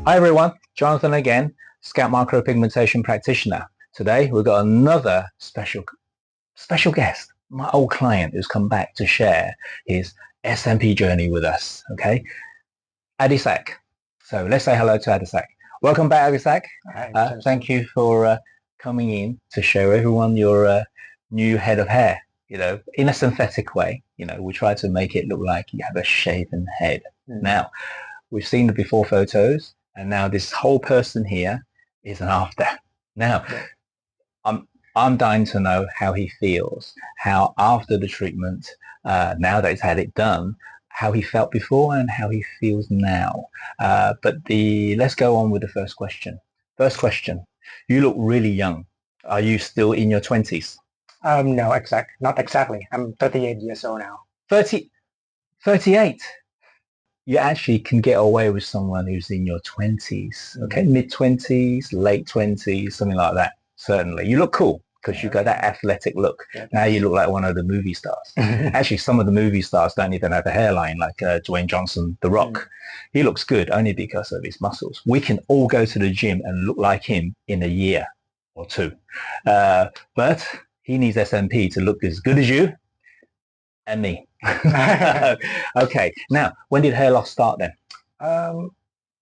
Hi everyone, Jonathan again, Scalp Micropigmentation practitioner. Today we've got another special guest, my old client who's come back to share his SMP journey with us, okay? Adisak. So let's say hello to Adisak. Welcome back, Adisak. Thank you for coming in to show everyone your new head of hair, you know, in a synthetic way. You know, we try to make it look like you have a shaven head. Now, we've seen the before photos, and now this whole person here is an after. Now, I'm dying to know how he feels, how after the treatment, now that he's had it done, how he felt before and how he feels now. Let's go on with the first question. First question, you look really young. Are you still in your 20s? No, not exactly. I'm 38 years old now. 38? You actually can get away with someone who's in your 20s, okay? Mid-20s, late 20s, something like that, certainly. You look cool because you've got that athletic look. Now you look like one of the movie stars. Actually, some of the movie stars don't even have a hairline, like Dwayne Johnson, The Rock. He looks good only because of his muscles. We can all go to the gym and look like him in a year or two. But he needs SMP to look as good as you and me. Okay, now when did hair loss start then?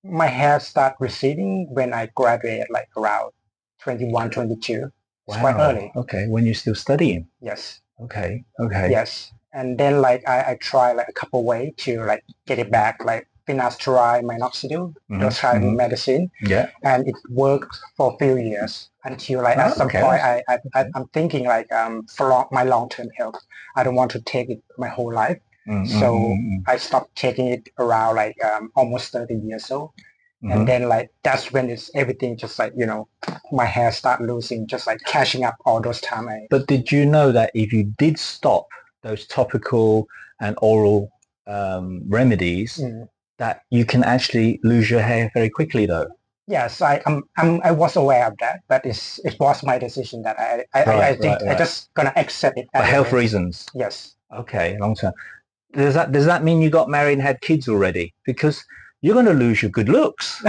My hair started receding when I graduated, like around 21, 22. It's quite early. Okay, when you're still studying? Yes. Okay. Yes, and then like I tried like a couple ways to like get it back, like finasteride, minoxidil, those type of medicine. Yeah. And it worked for a few years until like at some point I'm thinking like for my long-term health, I don't want to take it my whole life. So I stopped taking it around like almost 30 years old. And then like that's when it's everything just like, you know, my hair start losing, just like catching up all those time. But did you know that if you did stop those topical and oral remedies, that you can actually lose your hair very quickly though? Yes, I was aware of that, but it was my decision that I think I just gonna accept it. For health reasons? Yes. Okay, long term. Does that mean you got married and had kids already? Because you're going to lose your good looks.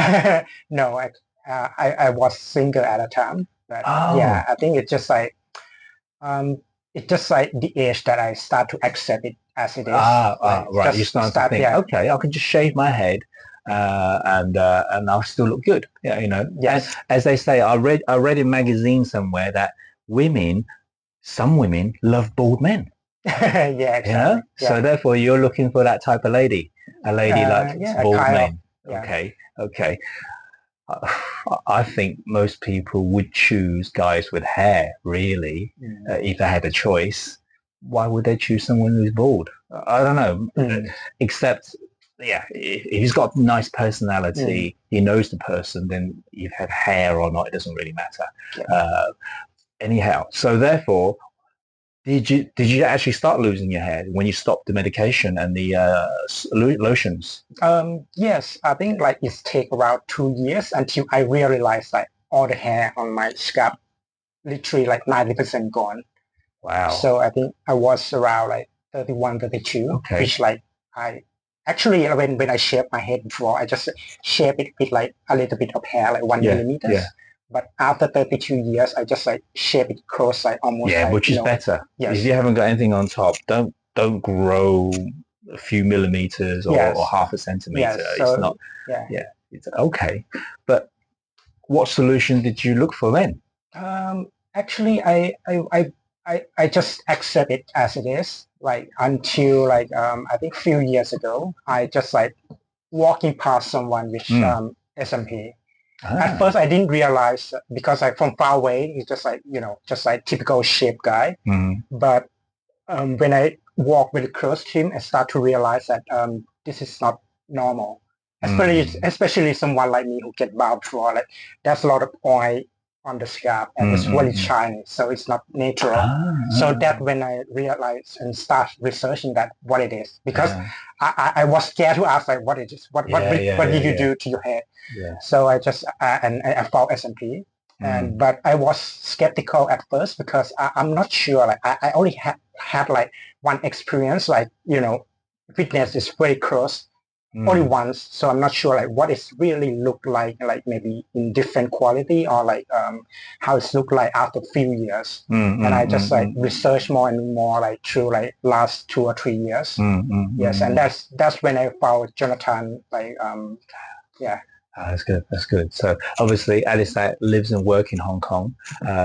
No, I was single at the time, but yeah, I think it's just like the age that I start to accept it as it is. Right. You start to think, okay, I can just shave my head, and I'll still look good. Yeah, you know. Yes. As they say, I read in magazine somewhere that some women love bald men. Yeah, exactly. You know? Yeah. So therefore, you're looking for that type of lady, a lady like bald men. Okay. I think most people would choose guys with hair, really, if they had a choice. Why would they choose someone who's bald? I don't know. Except, yeah, if he's got a nice personality, he knows the person, then you've had hair or not, it doesn't really matter. Anyhow, so therefore, did you actually start losing your hair when you stopped the medication and the lotions? Yes, I think like it take around 2 years until I realized like all the hair on my scalp, literally like 90% gone. Wow. So I think I was around like 31, 32, which like I actually when I shaved my head before, I just shaved it with like a little bit of hair, like 1 millimeter. Yeah. But after 32 years, I just like shape it close, like almost. Yeah, like, which is better. Yes. If you haven't got anything on top, don't grow a few millimeters or half a centimeter. Yes. It's not. Yeah. It's okay. But what solution did you look for then? Actually, I just accept it as it is. Like until like I think a few years ago, I just like walking past someone with SMP. At first, I didn't realize because from far away, he's just like, you know, just like typical shape guy. But when I walk very close to him, I start to realize that this is not normal. Especially someone like me who get bald before, like there's a lot of oil on the scalp and it's really shiny, so it's not natural. So that when I realized and start researching that what it is, because I was scared to ask like what it is, what did you do to your hair? So I just and I found SMP, but I was skeptical at first because I'm not sure. Like I only had like one experience, like, you know, fitness is very close only once, so I'm not sure like what it's really look like maybe in different quality or how it's look like after a few years. And I just research more and more like through like last 2 or 3 years. Yes, and that's when I found Jonathan yeah. That's good. That's good. So obviously, Adisak lives and works in Hong Kong.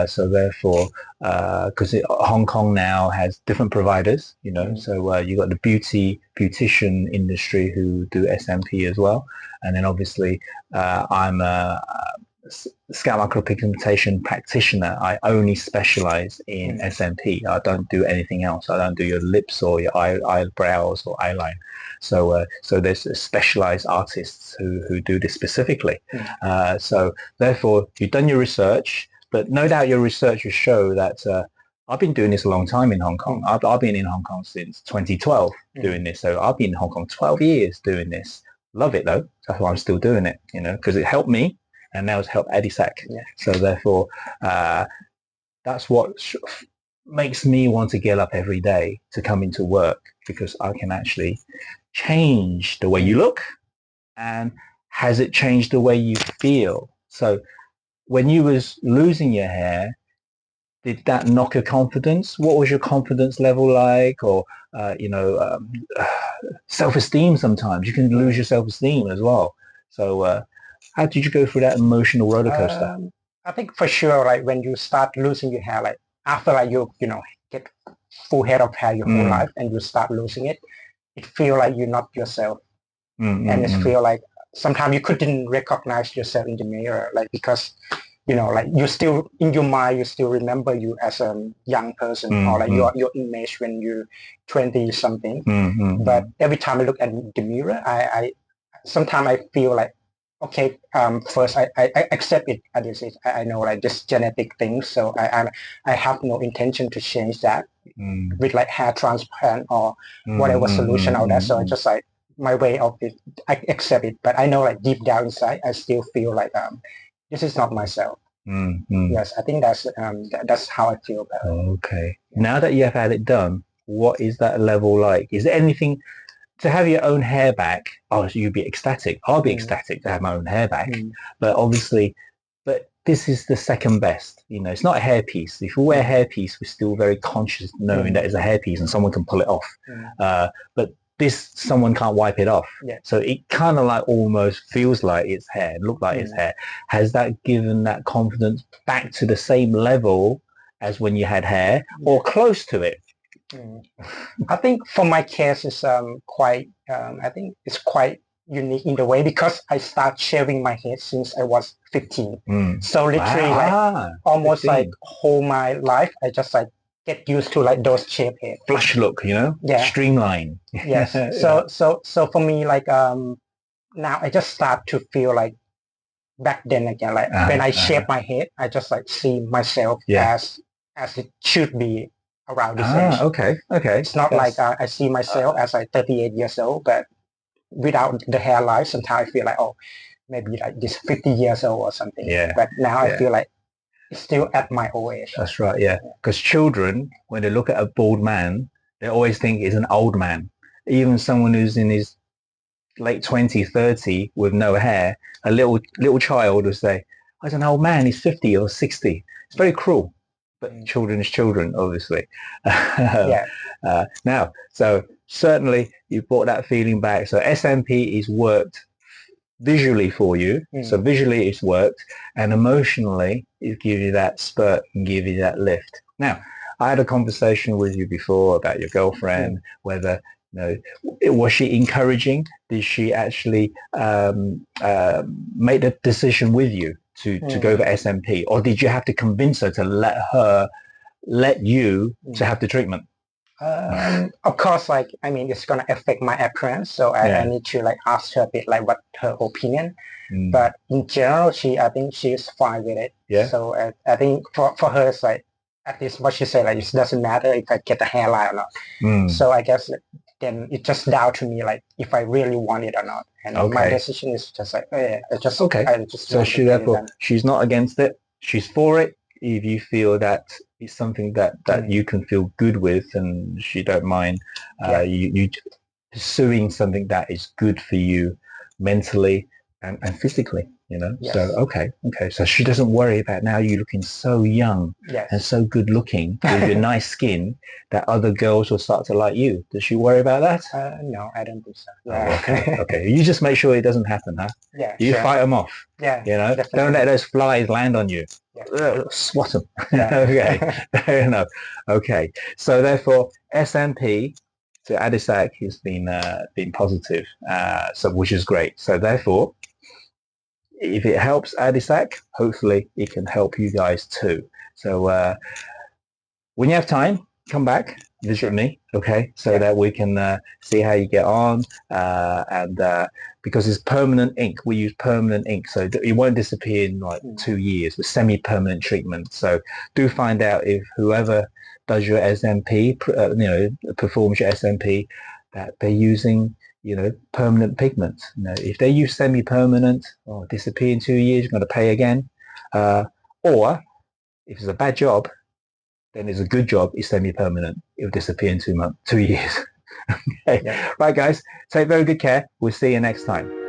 So therefore, because Hong Kong now has different providers, you know. So you got the beautician industry who do SMP as well, and then obviously I'm a scalp micropigmentation practitioner. I only specialize in SMP. I don't do anything else. I don't do your lips or your eyebrows or eyeline. So there's specialized artists who do this specifically. So therefore, you've done your research, but no doubt your research will show that I've been doing this a long time in Hong Kong. I've been in Hong Kong since 2012 doing this. So I've been in Hong Kong 12 years doing this. Love it though. That's why I'm still doing it, you know, because it helped me. And now it's helped Adisak. So therefore, that's what makes me want to get up every day to come into work, because I can actually change the way you look, and has it changed the way you feel? So when you was losing your hair, did that knock your confidence? What was your confidence level like? Or, self-esteem sometimes. You can lose your self-esteem as well. So how did you go through that emotional roller coaster? I think for sure, like when you start losing your hair, like after like you get full head of hair your whole life and you start losing it, it feel like you're not yourself. And it feel like sometimes you couldn't recognize yourself in the mirror, like because like you still in your mind you still remember you as a young person or like your image when you're 20 something. But every time I look at the mirror, I sometimes I feel like, okay, first I accept it at this age. I know like this genetic thing, so I have no intention to change that with like hair transplant or whatever solution out there. So I just like my way of it, I accept it, but I know like deep down inside I still feel like this is not myself. Yes, I think that's how I feel about it. Okay. Now that you have had it done, what is that level like? Is there anything to have your own hair back? Oh, so you'd be ecstatic. I'll be ecstatic to have my own hair back. But obviously, this is the second best. You know, it's not a hairpiece. If we wear a hairpiece, we're still very conscious knowing that it's a hairpiece and someone can pull it off. But this, someone can't wipe it off. So it kind of like almost feels like it's hair, look like it's hair. Has that given that confidence back to the same level as when you had hair, or close to it? I think for my case it's quite I think it's quite unique in the way because I start shaving my head since I was 15. So literally like almost 15. Like whole my life I just like get used to like those shaved head. Flush look, you know? Streamline. Yes. So for me like now I just start to feel like back then again, like when I shave my head, I just like see myself as it should be around this age. Okay. It's not like I see myself as like 38 years old, but without the hairline, sometimes I feel like, oh, maybe like this 50 years old or something. But now I feel like it's still at my old age. That's right, because children, when they look at a bald man, they always think he's an old man. Even someone who's in his late 20, 30 with no hair, a little child will say, oh, he's an old man, he's 50 or 60. It's very cruel. But children is children, obviously. Now, so certainly you brought that feeling back. So SMP is worked visually for you. So visually it's worked, and emotionally it gives you that spurt and give you that lift. Now, I had a conversation with you before about your girlfriend, whether, was she encouraging? Did she actually make the decision with you to go for SMP, or did you have to convince her to let you to have the treatment? Of course, like I mean, it's gonna affect my appearance, so I need to like ask her a bit like what her opinion. But in general, I think she's fine with it. So I think for her, it's like at least what she said, like it doesn't matter if I get the hairline or not. So I guess then it's just down to me, like if I really want it or not. And my decision is just like, it's just I just. So she's not against it. She's for it. If you feel that it's something that you can feel good with, and she don't mind, you pursuing something that is good for you mentally and physically, you know. Yes. So okay, so she doesn't worry about now you looking so young and so good looking with your nice skin that other girls will start to like you. Does she worry about that? No, I don't think so. Oh, okay. You just make sure it doesn't happen, huh? Yeah, you fight them off. Yeah, you know, definitely. Don't let those flies land on you. Swat them. Okay, fair enough. Okay, so therefore SMP to Adisak has been positive, so which is great. So therefore, if it helps Adisak, hopefully it can help you guys too. So when you have time, come back, visit me, okay, so that we can see how you get on, and because it's permanent ink, we use permanent ink, so it won't disappear in like 2 years. With semi-permanent treatment. So do find out if whoever does your SMP, performs your SMP, that they're using, permanent pigments. If they use semi-permanent or disappear in 2 years, you're going to pay again. Or if it's a bad job, then it's a good job, it's semi-permanent. It'll disappear in 2 years. Okay. Right, guys, take very good care. We'll see you next time.